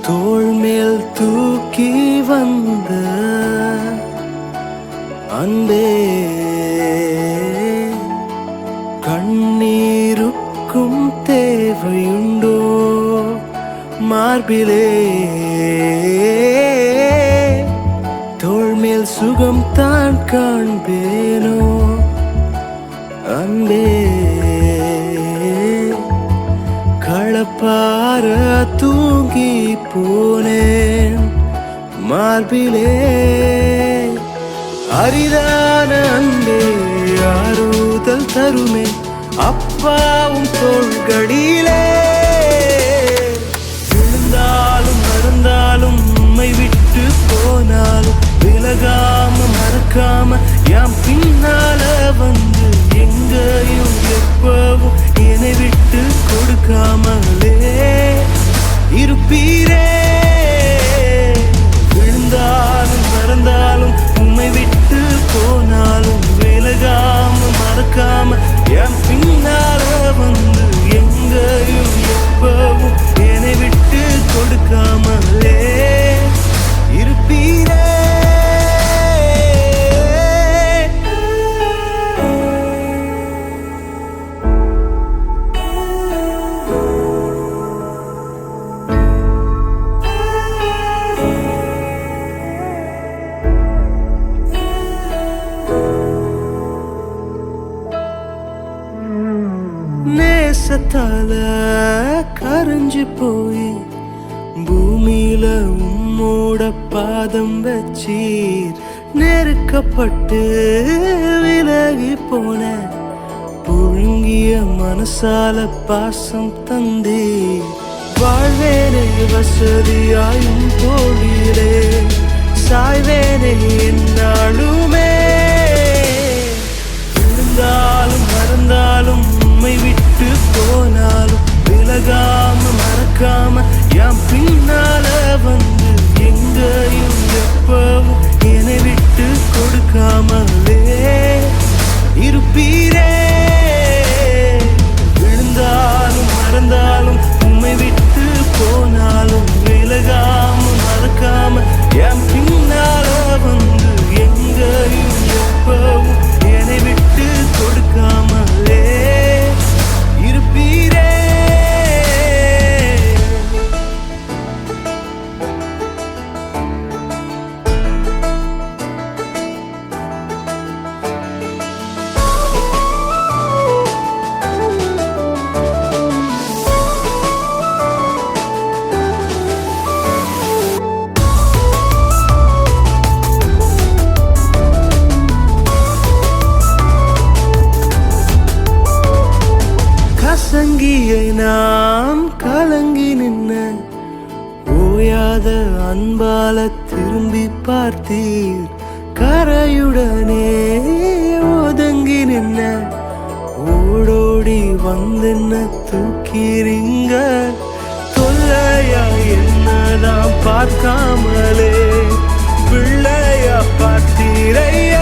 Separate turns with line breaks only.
தோள் மேல் தூக்கி வந்த அன்பே, கண்ணீருக்கும் தேவையுண்டோ மார்பிலே? தோள் மேல் சுகம் தான் காண்பேனோ அன்பே, களப்பார தூங்கி போனேன் மார்பிலே. அரிதான அன்பே ஆறுதல் தருமே அப்பாவும் தோள்களிலே. விழுந்தாலும் மறந்தாலும் உம்மை விட்டு போனாலும் விலகாம மறக்காம யாம் பின்னால வந்து எங்கேயும் எப்பவும் என்னை விட்டு கொடுக்காமலே இருப்பீரே. விழுந்தாலும் மறந்தாலும் உம்மை விட்டு போனாலும் விலகாம மறக்காம என் பின்னால வந்து எங்கேயும் எப்பவும் என்னை விட்டு கொடுக்காமலே இருப்பீரே. நேசத்தால கரைஞ்சு போய் பூமியில உம்மோட பாதம் வச்சீர். நெருக்கப்பட்டு விலகி போன புழுங்கிய மனசால பாசம் தந்தீர். வாழ்வேனே வசதியாயும் தோழிலே சாய்வேனே என்னாலுமே. விழுந்தாலும் மறந்தாலும் உம்மை விட்டு போனாலும் விலகாம மறக்காம யாம் பின்னால வந்து எங்கேயும் எப்பவும் என்னை விட்டு கொடுக்காமலே இருப்பீரே. விழுந்தாலும் மறந்தாலும் உம்மை விட்டு போனாலும் விலகாம மறக்காம யாம் பின்னால வந்து எங்கேயும் எப்பவும் என்னை விட்டு கொடுக்காமலே இருப்பீரே. கசங்கியை நாம் கலங்கி நின்ன ஓயாத அன்பால திரும்பி பார்த்தீர். கரையுடனே ஒதுங்கி நின்ன ஓடோடி வந்தென்ன தூக்கிறீங்க. தொல்லையா என்னதான் பார்க்காமலே பிள்ளையா பார்த்தீரையா.